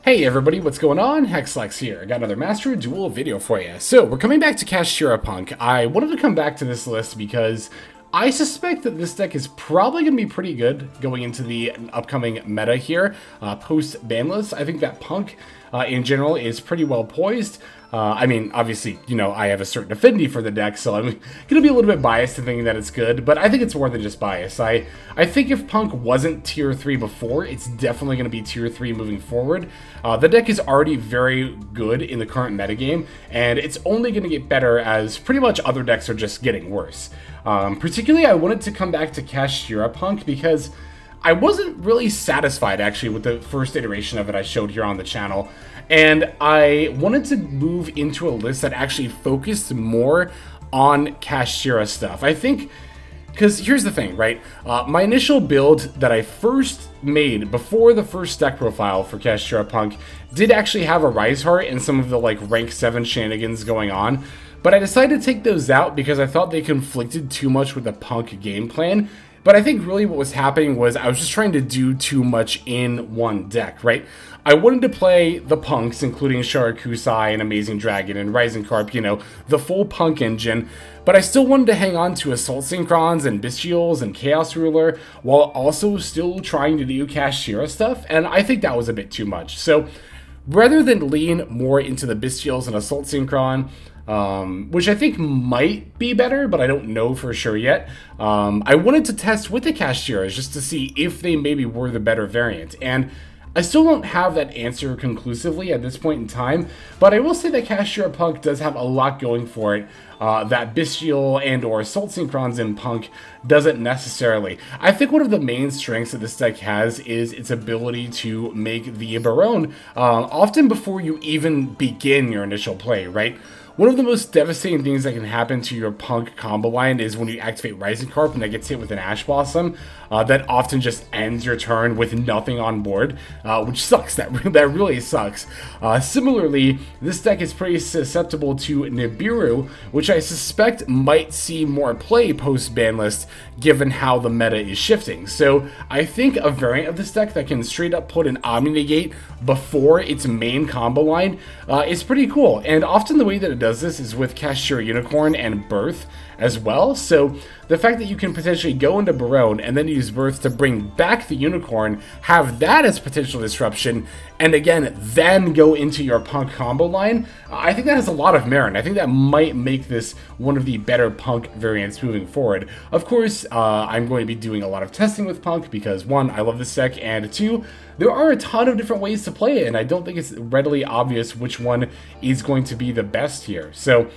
Hey everybody, what's going on? Hexlex here. I got another Master Duel video for you. So, we're coming back to Kashtira Punk. I wanted to come back to this list because I suspect that this deck is probably going to be pretty good going into the upcoming meta here, post-ban list. I think that Punk, in general, is pretty well poised. I mean, obviously, you know, I have a certain affinity for the deck, so I'm going to be a little bit biased in thinking that it's good, but I think it's more than just bias. I think if Punk wasn't tier 3 before, it's definitely going to be tier 3 moving forward. The deck is already very good in the current metagame, and it's only going to get better as pretty much other decks are just getting worse. Particularly, I wanted to come back to Kashtira Punk because I wasn't really satisfied, actually, with the first iteration of it I showed here on the channel, and I wanted to move into a list that actually focused more on Kashtira stuff. I think, because here's the thing, right? My initial build that I first made before the first deck profile for Kashtira Punk did actually have a Riseheart and some of the like rank 7 shenanigans going on, but I decided to take those out because I thought they conflicted too much with the Punk game plan. But I think really what was happening was I was just trying to do too much in one deck, right? I wanted to play the Punks, including Sharakusai and Amazing Dragon and Rising Carp, you know, the full Punk engine, but I still wanted to hang on to Assault Synchrons and Bestials and Chaos Ruler while also still trying to do Kashtira stuff, and I think that was a bit too much. So rather than lean more into the Bestials and Assault Synchron, which I think might be better, but I don't know for sure yet. I wanted to test with the Kashtiras just to see if they maybe were the better variant, and I still don't have that answer conclusively at this point in time, but I will say that Kashtira Punk does have a lot going for it that Bestial and or Assault Synchrons in Punk doesn't necessarily. I think one of the main strengths that this deck has is its ability to make the Baronne often before you even begin your initial play, right? One of the most devastating things that can happen to your Punk combo line is when you activate Rising Carp and that gets hit with an Ash Blossom. That often just ends your turn with nothing on board, which sucks. That really sucks. Similarly, this deck is pretty susceptible to Nibiru, which I suspect might see more play post-ban list given how the meta is shifting. So I think a variant of this deck that can straight up put an Omni Negate before its main combo line is pretty cool. And often the way that it does this is with Kashtira Unicorn and Birth as well. So the fact that you can potentially go into Baronne and then use Birth to bring back the Unicorn, have that as potential disruption, and again, then go into your Punk combo line, I think that has a lot of merit. I think that might make this one of the better Punk variants moving forward. Of course, I'm going to be doing a lot of testing with Punk because 1, I love this deck, and 2, there are a ton of different ways to play it, and I don't think it's readily obvious which one is going to be the best here. So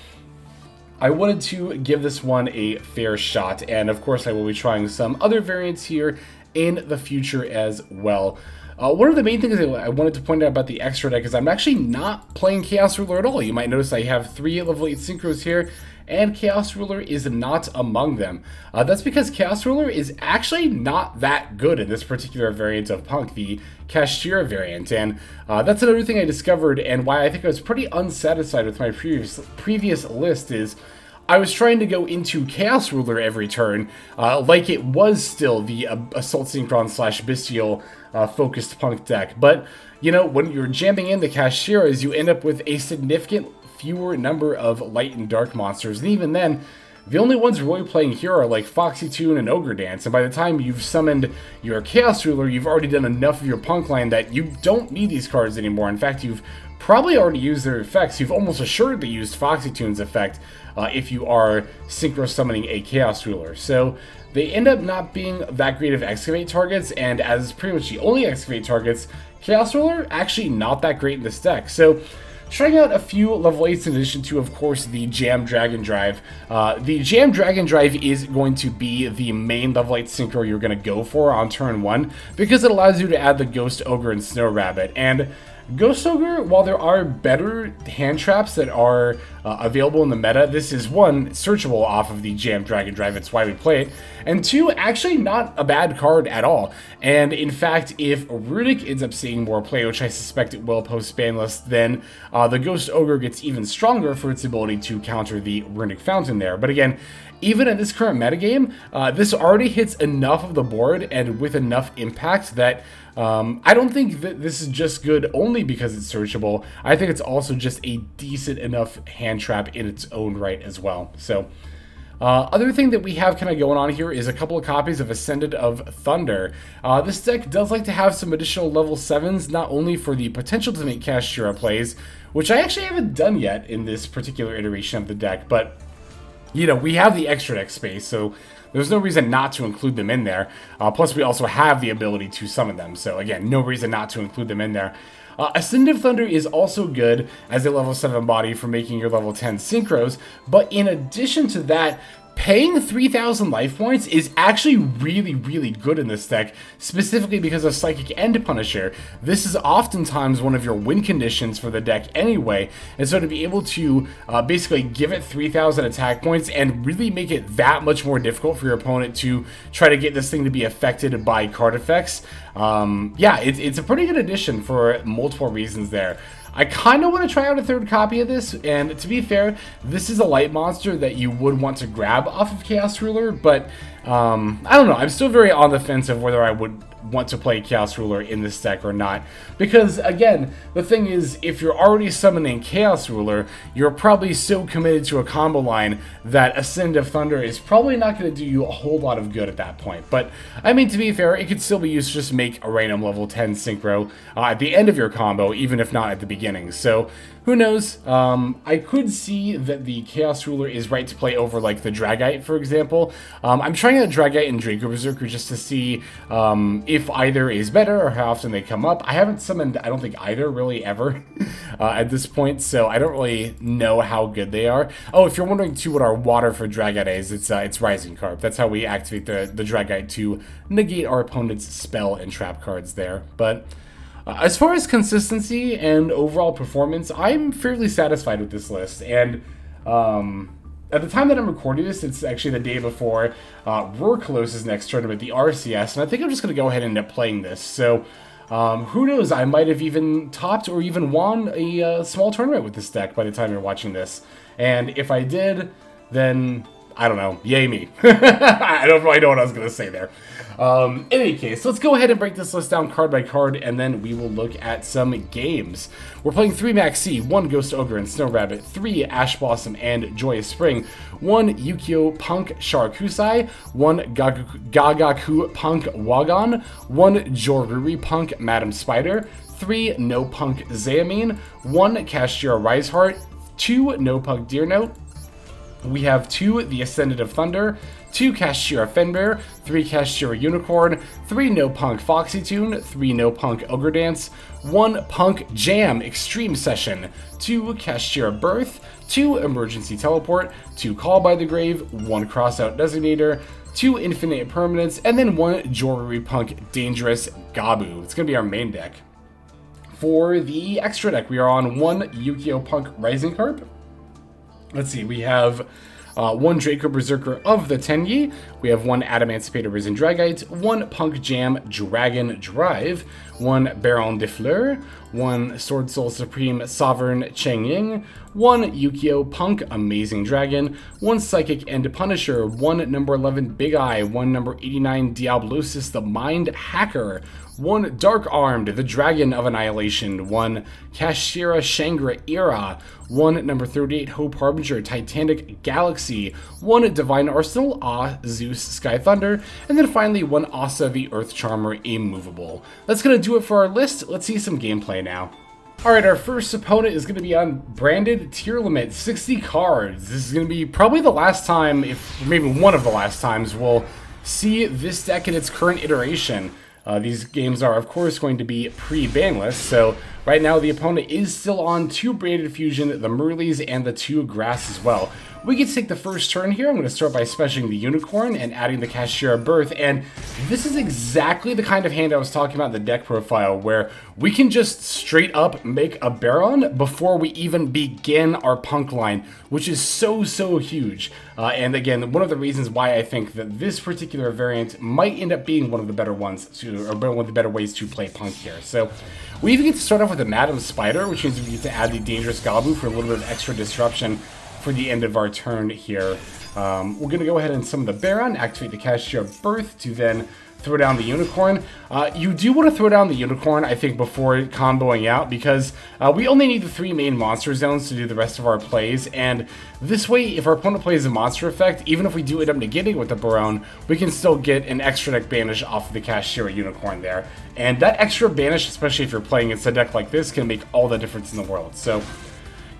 I wanted to give this one a fair shot, and of course I will be trying some other variants here in the future as well. One of the main things I wanted to point out about the extra deck is I'm actually not playing Chaos Ruler at all. You might notice I have 3 level 8 Synchros here, and Chaos Ruler is not among them. That's because Chaos Ruler is actually not that good in this particular variant of Punk, the Kashtira variant, and that's another thing I discovered, and why I think I was pretty unsatisfied with my previous list is I was trying to go into Chaos Ruler every turn, like it was still the Assault Synchron / Bestial focused Punk deck, but you know, when you're jamming in the Kashtiras, you end up with a significant fewer number of light and dark monsters, and even then, the only ones really playing here are like Foxy Tune and Ogre Dance, and by the time you've summoned your Chaos Ruler, you've already done enough of your Punk line that you don't need these cards anymore. In fact, you've probably already used their effects. You've almost assuredly used Foxy Tune's effect if you are synchro summoning a Chaos Ruler. So they end up not being that great of excavate targets, and as pretty much the only excavate targets, Chaos Ruler actually not that great in this deck. So trying out a few level 8s in addition to, of course, the Jam Dragon Drive. The Jam Dragon Drive is going to be the main level 8 synchro you're going to go for on turn 1 because it allows you to add the Ghost Ogre and Snow Rabbit. And Ghost Ogre, while there are better hand traps that are available in the meta, this is 1, searchable off of the Jam Dragon Drive, it's why we play it, and 2, actually not a bad card at all. And in fact, if Runic ends up seeing more play, which I suspect it will post-ban list, then the Ghost Ogre gets even stronger for its ability to counter the Runic Fountain there. But again, even in this current metagame, this already hits enough of the board and with enough impact that I don't think that this is just good only because it's searchable. I think it's also just a decent enough hand trap in its own right as well. So, other thing that we have kind of going on here is a couple of copies of Ascendant of Thunder. This deck does like to have some additional level 7s, not only for the potential to make Kashtira plays, which I actually haven't done yet in this particular iteration of the deck, but, you know, we have the extra deck space, so there's no reason not to include them in there. Plus, we also have the ability to summon them, so again, no reason not to include them in there. Ascendant of Thunder is also good as a level 7 body for making your level 10 synchros, but in addition to that, paying 3,000 life points is actually really, really good in this deck, specifically because of Psychic End Punisher. This is oftentimes one of your win conditions for the deck anyway, and so to be able to basically give it 3,000 attack points and really make it that much more difficult for your opponent to try to get this thing to be affected by card effects, yeah, it's a pretty good addition for multiple reasons there. I kind of want to try out a third copy of this, and to be fair, this is a light monster that you would want to grab off of Chaos Ruler, but I don't know, I'm still very on the fence of whether I would want to play Chaos Ruler in this deck or not, because again, the thing is, if you're already summoning Chaos Ruler, you're probably so committed to a combo line that Ascend of Thunder is probably not going to do you a whole lot of good at that point. But I mean, to be fair, it could still be used to just make a random level 10 synchro at the end of your combo, even if not at the beginning. So who knows? I could see that the Chaos Ruler is right to play over like the Dragite, for example. I'm trying out Dragite and Draco Berserker just to see if either is better or how often they come up. I haven't summoned, I don't think, either really ever at this point, so I don't really know how good they are. Oh, if you're wondering too what our water for Dragite is, it's Rising Carp. That's how we activate the Dragite to negate our opponent's spell and trap cards there. But as far as consistency and overall performance, I'm fairly satisfied with this list, and at the time that I'm recording this, it's actually the day before Rourkelos' next tournament, the RCS, and I think I'm just going to go ahead and end up playing this. So, who knows, I might have even topped or even won a small tournament with this deck by the time you're watching this. And if I did, then I don't know, yay me. I don't really know what I was going to say there. In any case, let's go ahead and break this list down card by card, and then we will look at some games. We're playing 3 Maxx, 1 Ghost Ogre and Snow Rabbit, 3 Ash Blossom and Joyous Spring, 1 Ukiyoe P.U.N.K Sharakusai, 1 P.U.N.K Wa Gon, 1 Joruri P.U.N.K Madam-Spider, 3 Noh-P.U.N.K Amin, 1 Kashtira Riseheart, 2 Noh-P.U.N.K Deer Note. We have 2 The Ascendant of Thunder, 2 Kashtira Fenrir, 3 Kashtira Unicorn, 3 Noh-P.U.N.K Foxy Tune, 3 Noh-P.U.N.K Ogre Dance, 1 P.U.N.K Jam Extreme Session, 2 Kashtira Birth, 2 Emergency Teleport, 2 Call by the Grave, 1 Crossout Designator, 2 Infinite Impermanence, and then 1 Joruri P.U.N.K Dangerous Gabu. It's going to be our main deck. For the extra deck, we are on 1 Ukiyoe P.U.N.K Rising Carp. Let's see, we have 1 Draco Berserker of the Tenyi, we have 1 Adamancipator Risen Dragite, 1 P.U.N.K Jam Dragon Drive, 1 Baronne de Fleur, 1 Swordsoul Supreme Sovereign Chengying, 1 Ukiyoe P.U.N.K Amazing Dragon, 1 Psychic End Punisher, 1 number 11 Big Eye, 1 number 89 Diablosis the Mind Hacker, 1 Dark Armed, the Dragon of Annihilation, 1 Kashtira Shangri-Ira, 1 number 38 Hope Harbinger, Titanic Galaxy, 1 Divine Arsenal, Zeus Sky Thunder, and then finally 1 Asa the Earth Charmer Immovable. That's going to do it for our list. Let's see some gameplay now. Alright, our first opponent is going to be on branded Tearlaments, 60 cards. This is going to be probably the last time, if maybe one of the last times, we'll see this deck in its current iteration. These games are, of course, going to be pre-banless, so right now the opponent is still on 2 Braided Fusion, the Merleys, and the 2 Grass as well. We get to take the first turn here. I'm going to start by specialing the Unicorn and adding the Kashtira Birth, and this is exactly the kind of hand I was talking about in the deck profile, where we can just straight up make a Baron before we even begin our P.U.N.K line, which is so huge. And again, one of the reasons why I think that this particular variant might end up being one of the better ones to, or one of the better ways to play P.U.N.K here. So we even get to start off with a Madam-Spider, which means we get to add the Dangerous Gabu for a little bit of extra disruption for the end of our turn here. We're going to go ahead and summon the Baron, activate the Kashtira Birth to then throw down the Unicorn. You do want to throw down the Unicorn, I think, before comboing out, because we only need the 3 main monster zones to do the rest of our plays, and this way, if our opponent plays a monster effect, even if we do end up negating with the Baronne, we can still get an extra deck banish off of the Kashtira Unicorn there. And that extra banish, especially if you're playing against a deck like this, can make all the difference in the world. So,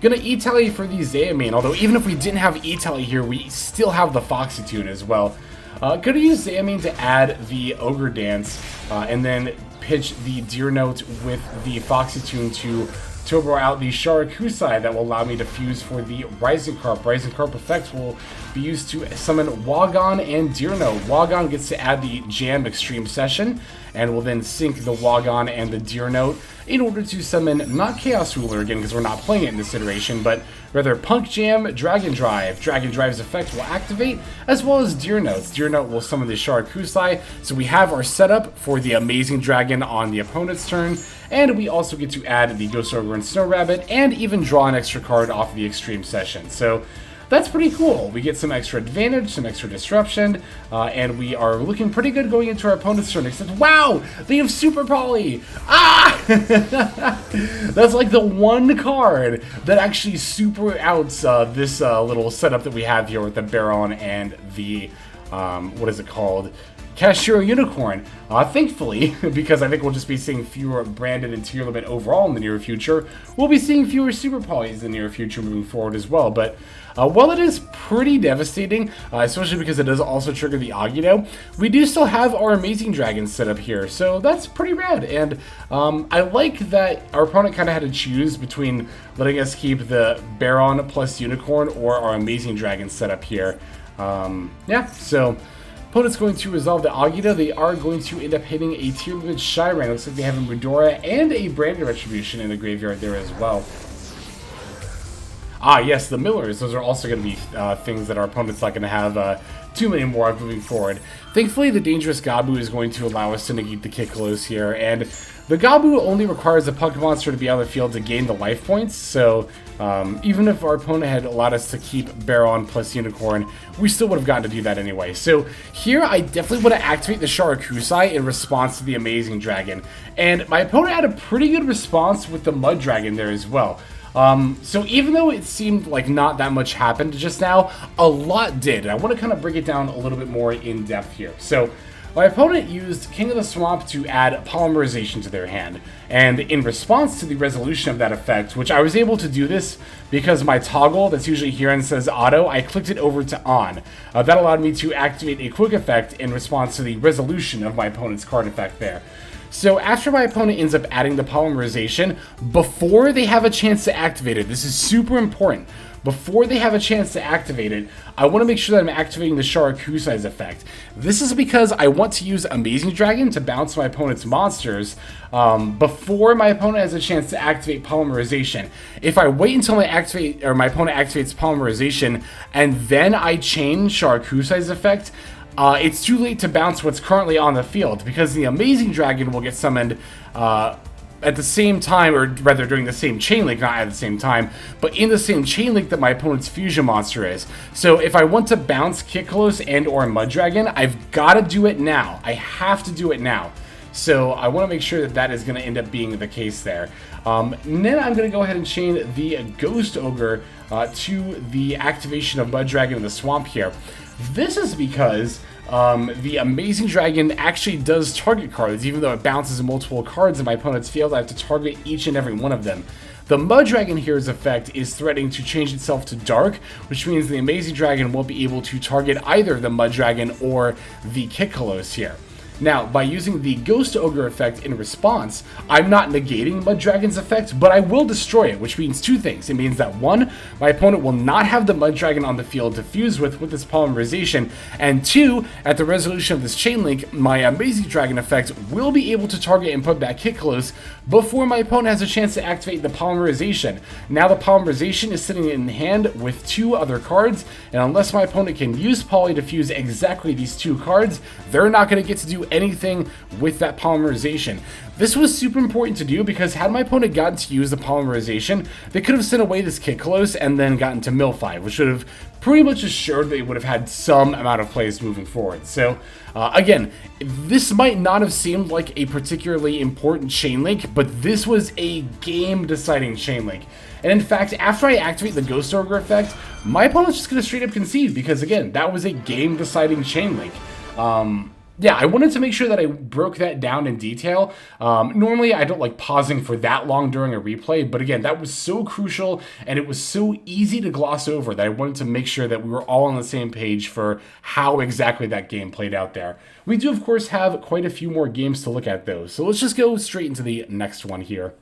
gonna E-Tally for the Amin, although even if we didn't have E-Tally here, we still have the Foxy tune as well. Gonna use Amin to add the Ogre Dance, and then pitch the Deer Note with the Foxy tune to turbo out the Sharakusai that will allow me to fuse for the Rising Carp. Rising Carp effect will be used to summon Wa Gon and Deer Note. Wa Gon gets to add the Jam Extreme Session, and will then sync the Wa Gon and the Deer Note in order to summon not Chaos Ruler again, because we're not playing it in this iteration, but rather Punk Jam, Dragon Drive. Dragon Drive's effect will activate, as well as Deer Notes. Deer Note will summon the Sharakusai, so we have our setup for the Amazing Dragon on the opponent's turn, and we also get to add the Ghost Ogre and Snow Rabbit, and even draw an extra card off of the Extreme Session. So that's pretty cool. We get some extra advantage, some extra disruption, and we are looking pretty good going into our opponent's turn, except, wow, they have Super Poly! Ah! That's like the one card that actually super outs this little setup that we have here with the Baronne and the, what is it called? Kashtira Unicorn. Thankfully, because I think we'll just be seeing fewer branded and Tearlaments overall in the near future, we'll be seeing fewer Super Polys in the near future moving forward as well. But while it is pretty devastating, especially because it does also trigger the Ukiyoe, we do still have our Amazing Dragon set up here, so that's pretty rad. And I like that our opponent kind of had to choose between letting us keep the Baronne plus Unicorn or our Amazing Dragon set up here. Yeah, so opponent's going to resolve the Ukiyoe. They are going to end up hitting a Tearlaments Shyran. Looks like they have a Mudora and a Branded Retribution in the graveyard there as well. Ah, yes, the Millers. Those are also going to be things that our opponent's not going to have too many more of moving forward. Thankfully, the Dangerous Gabu is going to allow us to negate the Kiklos here, and the Gabu only requires a Punk monster to be on the field to gain the life points, so even if our opponent had allowed us to keep Baronne plus Unicorn, we still would have gotten to do that anyway. So here, I definitely want to activate the Sharakusai in response to the Amazing Dragon, and my opponent had a pretty good response with the Mud Dragon there as well. So even though it seemed like not that much happened just now, a lot did. And I want to kind of break it down a little bit more in depth here. So my opponent used King of the Swamp to add Polymerization to their hand. And in response to the resolution of that effect, which I was able to do this because my toggle that's usually here and says auto, I clicked it over to on. That allowed me to activate a quick effect in response to the resolution of my opponent's card effect there. So after my opponent ends up adding the Polymerization, before they have a chance to activate it, this is super important, before they have a chance to activate it, I want to make sure that I'm activating the Sharakusai's effect. This is because I want to use Amazing Dragon to bounce my opponent's monsters before my opponent has a chance to activate Polymerization. If I wait until my opponent activates Polymerization and then I chain Sharakusai's effect, it's too late to bounce what's currently on the field, because the Amazing Dragon will get summoned at the same time, or rather during the same chain link, not at the same time, but in the same chain link that my opponent's fusion monster is. So if I want to bounce Kiklos and or Mud Dragon, I've got to do it now. I have to do it now. So I want to make sure that that is going to end up being the case there. And then I'm going to go ahead and chain the Ghost Ogre to the activation of Mud Dragon in the Swamp here. This is because the Amazing Dragon actually does target cards, even though it bounces multiple cards in my opponent's field. I have to target each and every one of them. The Mud Dragon here's effect is threatening to change itself to dark, which means the Amazing Dragon won't be able to target either the Mud Dragon or the Kiklos here. Now, by using the Ghost Ogre effect in response, I'm not negating Mud Dragon's effect, but I will destroy it, which means two things. It means that, one, my opponent will not have the Mud Dragon on the field to fuse with this Polymerization, and two, at the resolution of this chain link, my Amazing Dragon effect will be able to target and put back Kiklos before my opponent has a chance to activate the Polymerization. Now the Polymerization is sitting in hand with two other cards, and unless my opponent can use Poly to fuse exactly these two cards, they're not going to get to do anything with that polymerization. This was super important to do because had my opponent gotten to use the polymerization, they could have sent away this Kick Close and then gotten to Mill 5, which would have pretty much assured they would have had some amount of plays moving forward. So, again, this might not have seemed like a particularly important chain link, but this was a game-deciding chain link. And in fact, after I activate the Ghost Ogre effect, my opponent's just going to straight up concede because, again, that was a game-deciding chain link. Yeah, I wanted to make sure that I broke that down in detail. Normally, I don't like pausing for that long during a replay, but again, that was so crucial, and it was so easy to gloss over that I wanted to make sure that we were all on the same page for how exactly that game played out there. We do, of course, have quite a few more games to look at, though, so let's just go straight into the next one here.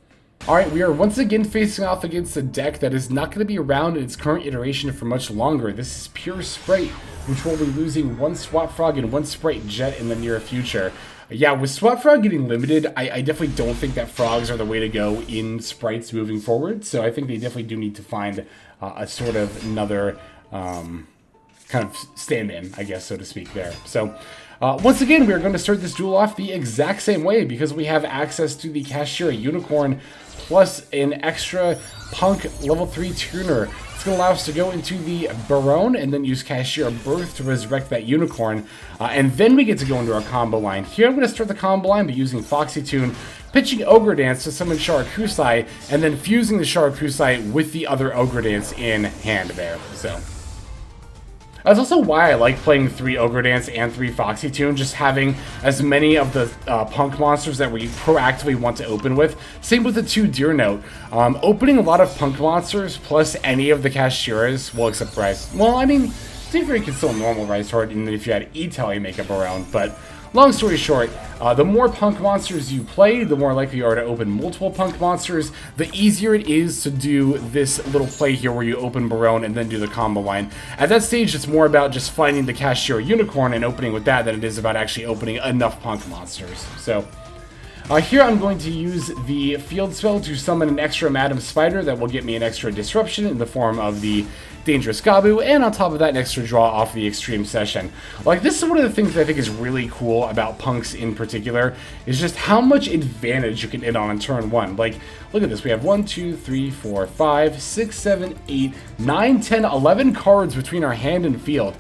Alright, we are once again facing off against a deck that is not going to be around in its current iteration for much longer. This is pure Sprite, which will be losing one Swap Frog and one Sprite Jet in the near future. Yeah, with Swap Frog getting limited, I definitely don't think that Frogs are the way to go in Sprites moving forward, so I think they definitely do need to find a sort of another kind of stand-in, I guess, so to speak, there. So, once again, we are going to start this duel off the exact same way because we have access to the Kashtira Unicorn plus an extra Punk level 3 tuner. It's going to allow us to go into the Baronne and then use Kashtira Birth to resurrect that Unicorn. And then we get to go into our combo line. Here I'm going to start the combo line by using Foxy Tune, pitching Ogre Dance to summon Sharakusai, and then fusing the Sharakusai with the other Ogre Dance in hand there. So that's also why I like playing 3 Ogre Dance and 3 Foxy Tune, just having as many of the Punk monsters that we proactively want to open with. Same with the 2 Deer Note. Opening a lot of Punk monsters plus any of the Kashtiras, well, except Rise. Well, I mean, Fenrir can still normal Rise Heart, and then if you had E-Tel, you make up around, but long story short, the more Punk monsters you play, the more likely you are to open multiple Punk monsters, the easier it is to do this little play here where you open Baronne and then do the combo line. At that stage, it's more about just finding the Kashtira Unicorn and opening with that than it is about actually opening enough Punk monsters. So, here I'm going to use the field spell to summon an extra Adamancipator that will get me an extra disruption in the form of the Dangerous Gabu, and on top of that, an extra draw off the Extreme Session. Like, this is one of the things that I think is really cool about Punks in particular, is just how much advantage you can hit on turn 1. Like, look at this. We have 1, 2, 3, 4, 5, 6, 7, 8, 9, 10, 11 cards between our hand and field.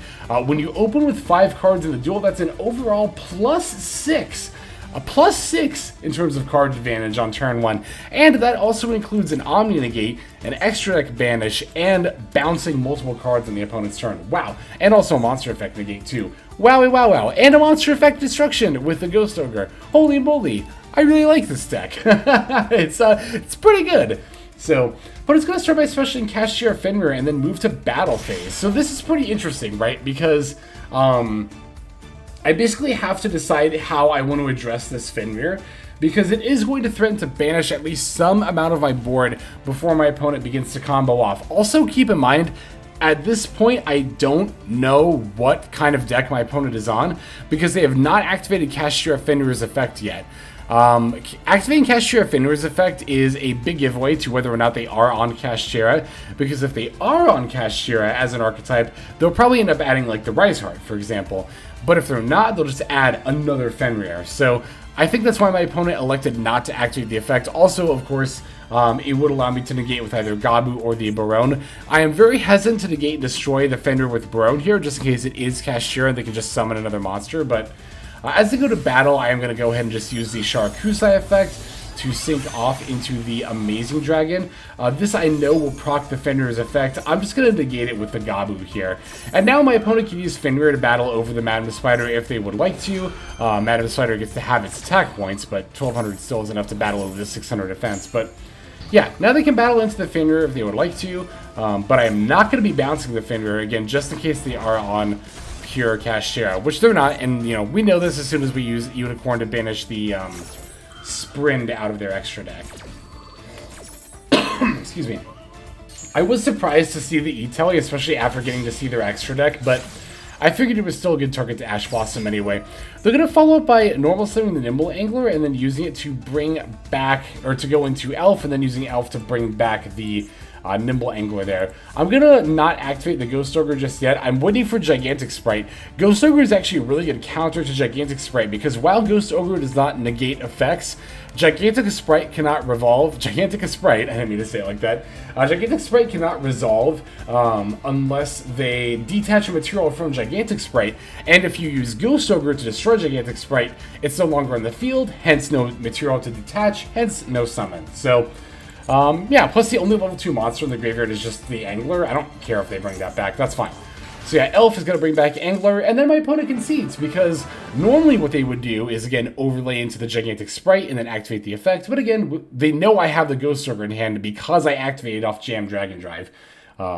When you open with 5 cards in the duel, that's an overall +6. A +6 in terms of card advantage on turn 1, and that also includes an Omni Negate, an extra deck banish, and bouncing multiple cards on the opponent's turn. Wow, and also a monster effect negate too. Wowie wow wow, and a monster effect destruction with the Ghost Ogre. Holy moly, I really like this deck. It's pretty good. So, but it's going to start by specialing Kashtira Fenrir and then move to battle phase. So this is pretty interesting, right? Because I basically have to decide how I want to address this Fenrir, because it is going to threaten to banish at least some amount of my board before my opponent begins to combo off. Also, keep in mind, at this point, I don't know what kind of deck my opponent is on, because they have not activated Kashtira Fenrir's effect yet. Activating Kashtira Fenrir's effect is a big giveaway to whether or not they are on Kashtira, because if they are on Kashtira as an archetype, they'll probably end up adding like the Riseheart, for example. But if they're not, they'll just add another Fenrir. So I think that's why my opponent elected not to activate the effect. Also, of course, it would allow me to negate with either Gabu or the Baronne. I am very hesitant to negate and destroy the Fenrir with Baronne here, just in case it is Kashtira and they can just summon another monster. But as they go to battle, I am going to go ahead and just use the Sharakusai effect to sync off into the Amazing Dragon. This I know will proc the Fenrir's effect. I'm just going to negate it with the Gabu here. And now my opponent can use Fenrir to battle over the Adamancipator if they would like to. Adamancipator gets to have its attack points, but 1200 still is enough to battle over the 600 defense. But yeah, now they can battle into the Fenrir if they would like to, but I am not going to be bouncing the Fenrir, again, just in case they are on pure Kashtira, which they're not, and you know, we know this as soon as we use Unicorn to banish the Sprint out of their extra deck. Excuse me. I was surprised to see the E-Telly, especially after getting to see their extra deck, but I figured it was still a good target to Ash Blossom anyway. They're going to follow up by normal summoning the Nimble Angler and then using it to bring back, or to go into Elf, and then using Elf to bring back the Nimble Angler there. I'm gonna not activate the Ghost Ogre just yet. I'm waiting for Gigantic Sprite. Ghost Ogre is actually a really good counter to Gigantic Sprite because while Ghost Ogre does not negate effects, Gigantic Sprite cannot revolve. Gigantic Sprite, I didn't mean to say it like that. Gigantic Sprite cannot resolve unless they detach a material from Gigantic Sprite. And if you use Ghost Ogre to destroy Gigantic Sprite, it's no longer in the field, hence no material to detach, hence no summon. So, yeah, plus the only level 2 monster in the graveyard is just the Angler. I don't care if they bring that back, that's fine. So yeah, Elf is going to bring back Angler, and then my opponent concedes, because normally what they would do is, again, overlay into the Gigantic Sprite and then activate the effect. But again, they know I have the Ghost Ogre in hand because I activated off Jam Dragon Drive.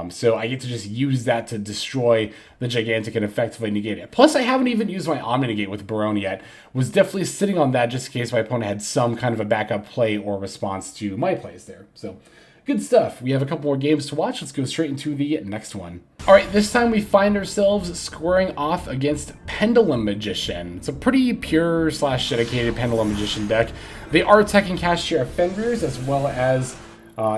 So I get to just use that to destroy the Gigantic and effectively negate it. Plus, I haven't even used my Omni Negate with Baronne yet. Was definitely sitting on that just in case my opponent had some kind of a backup play or response to my plays there. So, good stuff. We have a couple more games to watch. Let's go straight into the next one. Alright, this time we find ourselves squaring off against Pendulum Magician. It's a pretty pure / dedicated Pendulum Magician deck. They are attacking Kashtira Fenrirs as well as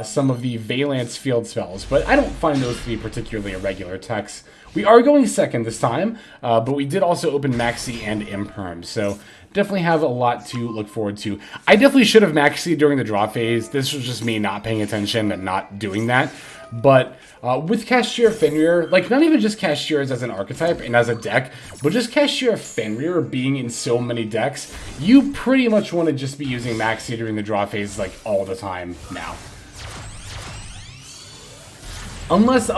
some of the Valance field spells, but I don't find those to be particularly irregular attacks. We are going second this time, but we did also open Maxi and Imperm, so definitely have a lot to look forward to. I definitely should have Maxi during the draw phase. This was just me not paying attention and not doing that. But with Kashtira Fenrir, like not even just Kashtiras as an archetype and as a deck, but just Kashtira Fenrir being in so many decks, you pretty much want to just be using Maxi during the draw phase like all the time now. Unless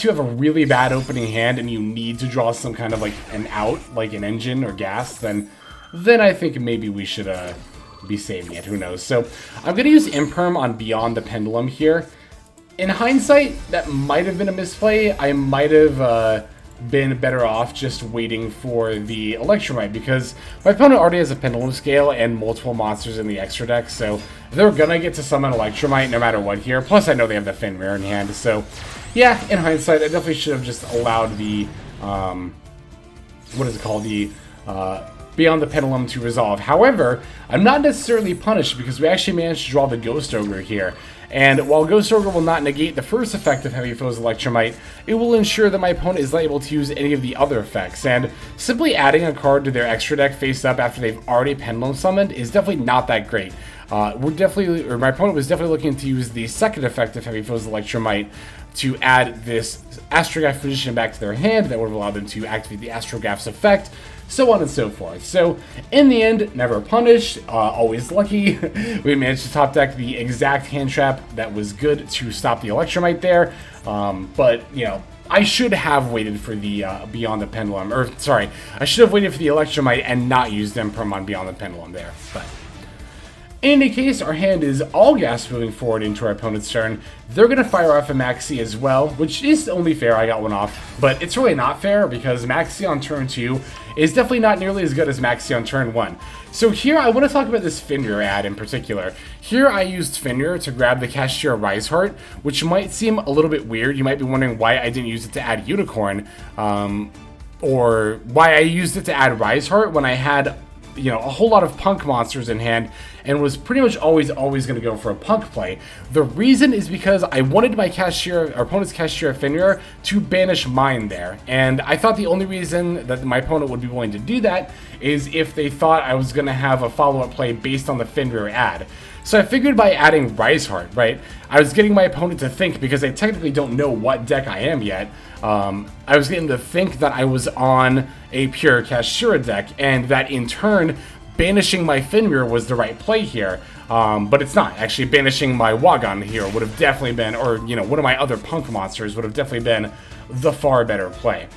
you have a really bad opening hand and you need to draw some kind of like an out, like an engine or gas, then I think maybe we should be saving it. Who knows? So I'm gonna use Imperm on Beyond the Pendulum here. In hindsight, that might have been a misplay. I might have been better off just waiting for the Electromite because my opponent already has a Pendulum Scale and multiple monsters in the extra deck, so they're gonna get to summon Electromite no matter what here. Plus, I know they have the Fenrir in hand, so yeah, in hindsight, I definitely should have just allowed the, what is it called, the, Beyond the Pendulum to resolve. However, I'm not necessarily punished because we actually managed to draw the Ghost Ogre here. And while Ghost Ogre will not negate the first effect of Heavy Foe's Electromite, it will ensure that my opponent is not able to use any of the other effects. And simply adding a card to their extra deck face up after they've already Pendulum summoned is definitely not that great. My opponent was definitely looking to use the second effect of Heavy Foe's Electromite to add this Astrograph Magician back to their hand that would have allowed them to activate the Astrograph's effect, so on and so forth. So, in the end, never punished, always lucky. We managed to top deck the exact hand trap that was good to stop the Electromite there, but, you know, I should have waited for the Beyond the Pendulum, or, sorry, I should have waited for the Electromite and not used Imperm on Beyond the Pendulum there, but in any case, our hand is all gas moving forward into our opponent's turn. They're going to fire off a Maxi as well, which is only fair. I got one off, but it's really not fair because Maxi on turn 2 is definitely not nearly as good as Maxi on turn 1. So here, I want to talk about this Fenrir ad in particular. Here, I used Fenrir to grab the Kashtira Riseheart, which might seem a little bit weird. You might be wondering why I didn't use it to add Unicorn, or why I used it to add Riseheart when I had, you know, a whole lot of punk monsters in hand and was pretty much always going to go for a punk play. The reason is because I wanted my Kashtira, our opponent's Kashtira Fenrir to banish mine there, and I thought the only reason that my opponent would be willing to do that is if they thought I was going to have a follow-up play based on the Fenrir ad. So I figured by adding Riseheart, right, I was getting my opponent to think, because they technically don't know what deck I am yet, I was getting to think that I was on a pure Kashtira deck, and that in turn, banishing my Fenrir was the right play here. But it's not. Actually, banishing my Wa Gon here would have definitely been, or, you know, one of my other punk monsters would have definitely been the far better play.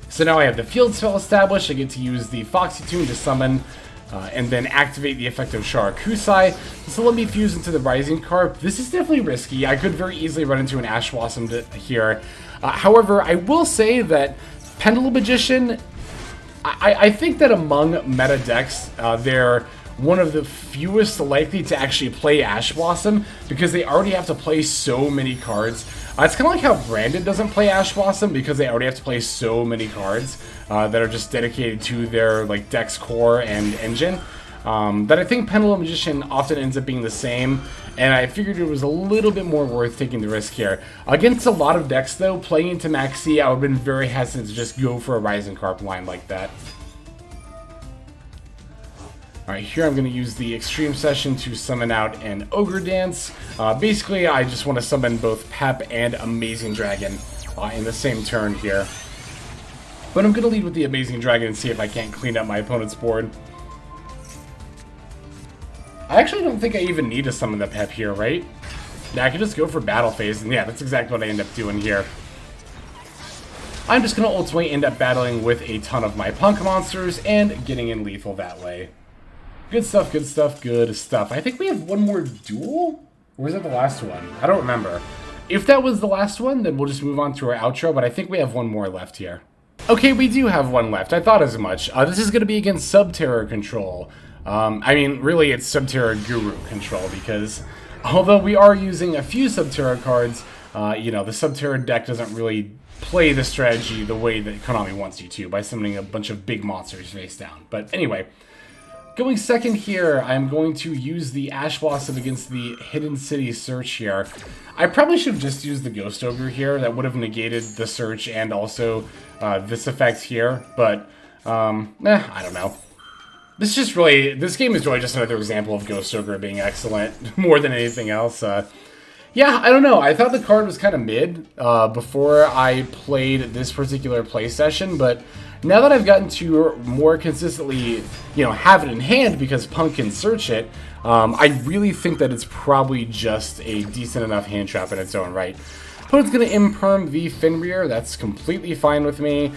So now I have the field spell established. I get to use the Foxy tune to summon, and then activate the effect of Sharakusai. This will let me fuse into the Rising Carp. This is definitely risky. I could very easily run into an Ash Blossom here. However, I will say that Pendulum Magician, I think that among meta decks, they're one of the fewest likely to actually play Ash Blossom because they already have to play so many cards. It's kind of like how Branded doesn't play Ash Blossom because they already have to play so many cards that are just dedicated to their like deck's core and engine. That I think Pendulum Magician often ends up being the same, and I figured it was a little bit more worth taking the risk here. Against a lot of decks, though, playing into Maxx, I would have been very hesitant to just go for a Rising Carp line like that. Alright, here I'm going to use the Extreme Session to summon out an Ogre Dance. Basically, I just want to summon both Pep and Amazing Dragon in the same turn here. But I'm going to lead with the Amazing Dragon and see if I can't clean up my opponent's board. I actually don't think I even need to summon the Pep here, right? Yeah, I can just go for Battle Phase, and yeah, that's exactly what I end up doing here. I'm just going to ultimately end up battling with a ton of my Punk monsters and getting in lethal that way. Good stuff, good stuff, good stuff. I think we have one more duel? Or was that the last one? I don't remember. If that was the last one, then we'll just move on to our outro, but I think we have one more left here. Okay, we do have one left. I thought as much. This is going to be against Subterror control. I mean, really, it's Subterror Guru control, because although we are using a few Subterror cards, you know, the Subterror deck doesn't really play the strategy the way that Konami wants you to, by summoning a bunch of big monsters face down. But anyway, going second here, I'm going to use the Ash Blossom against the Hidden City Search here. I probably should have just used the Ghost Ogre here. That would have negated the Search and also this effect here, but, I don't know. This game is really just another example of Ghost Ogre being excellent, more than anything else. Yeah, I don't know. I thought the card was kind of mid before I played this particular play session, but now that I've gotten to more consistently, you know, have it in hand because Punk can search it, I really think that it's probably just a decent enough hand trap in its own right. Opponent's going to imperm the Fenrir. That's completely fine with me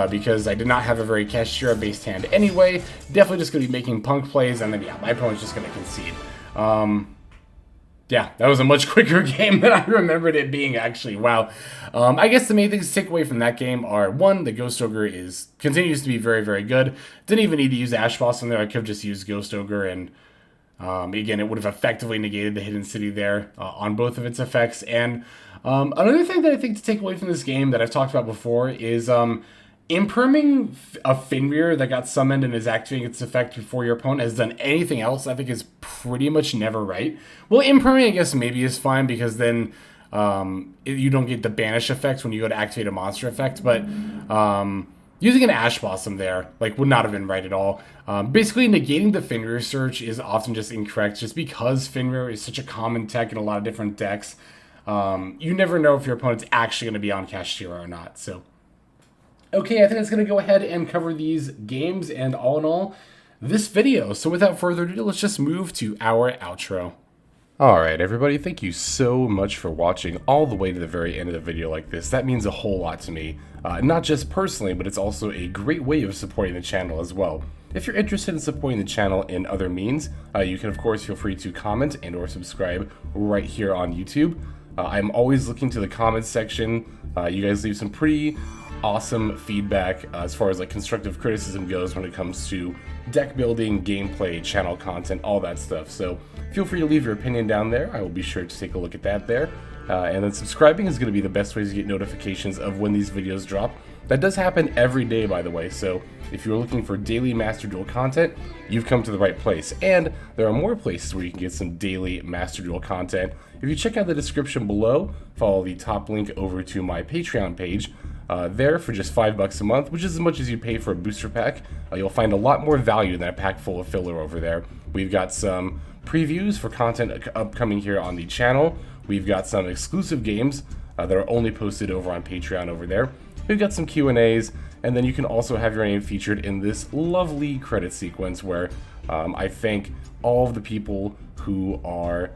because I did not have a very Kashtira-based hand anyway. Definitely just going to be making Punk plays, and then, yeah, my opponent's just going to concede. Yeah, that was a much quicker game than I remembered it being, actually. Wow. I guess the main things to take away from that game are, one, the Ghost Ogre continues to be very, very good. Didn't even need to use Ash Blossom there. I could have just used Ghost Ogre, and again, it would have effectively negated the Hidden City there on both of its effects. And another thing that I think to take away from this game that I've talked about before is imperming a Fenrir that got summoned and is activating its effect before your opponent has done anything else, I think is pretty much never right. Well, imperming, I guess, maybe is fine because then you don't get the banish effect when you go to activate a monster effect, but using an Ash Blossom there, like, would not have been right at all. Basically, negating the Fenrir search is often just incorrect, just because Fenrir is such a common tech in a lot of different decks. You never know if your opponent's actually going to be on Kashtira or not, so. Okay, I think it's going to go ahead and cover these games and all in all, this video. So without further ado, let's just move to our outro. Alright everybody, thank you so much for watching all the way to the very end of the video like this. That means a whole lot to me. Not just personally, but it's also a great way of supporting the channel as well. If you're interested in supporting the channel in other means, you can of course feel free to comment and or subscribe right here on YouTube. I'm always looking to the comments section. You guys leave some pretty awesome feedback as far as like constructive criticism goes when it comes to deck building, gameplay, channel content, all that stuff. So feel free to leave your opinion down there. I will be sure to take a look at that there. And then subscribing is going to be the best way to get notifications of when these videos drop. That does happen every day, by the way, so if you're looking for daily Master Duel content, you've come to the right place. And there are more places where you can get some daily Master Duel content. If you check out the description below, follow the top link over to my Patreon page. There for just $5 a month, which is as much as you pay for a booster pack. You'll find a lot more value than a pack full of filler over there. We've got some previews for content upcoming here on the channel. We've got some exclusive games that are only posted over on Patreon over there. We've got some Q&As, and then you can also have your name featured in this lovely credit sequence where I thank all of the people who are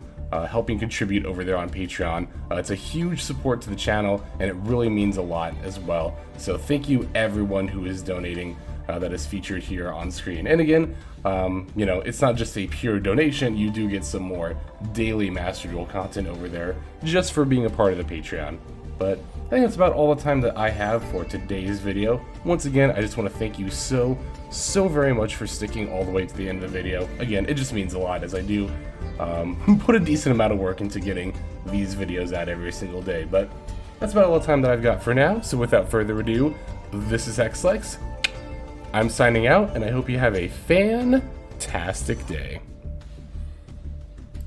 helping contribute over there on Patreon. It's a huge support to the channel, and it really means a lot as well. So thank you everyone who is donating that is featured here on screen. And again, you know, it's not just a pure donation. You do get some more daily Master Duel content over there just for being a part of the Patreon. But I think that's about all the time that I have for today's video. Once again, I just want to thank you so very much for sticking all the way to the end of the video. Again, it just means a lot as I do put a decent amount of work into getting these videos out every single day. But that's about all the time that I've got for now. So without further ado, this is Xlex. I'm signing out, and I hope you have a fantastic day.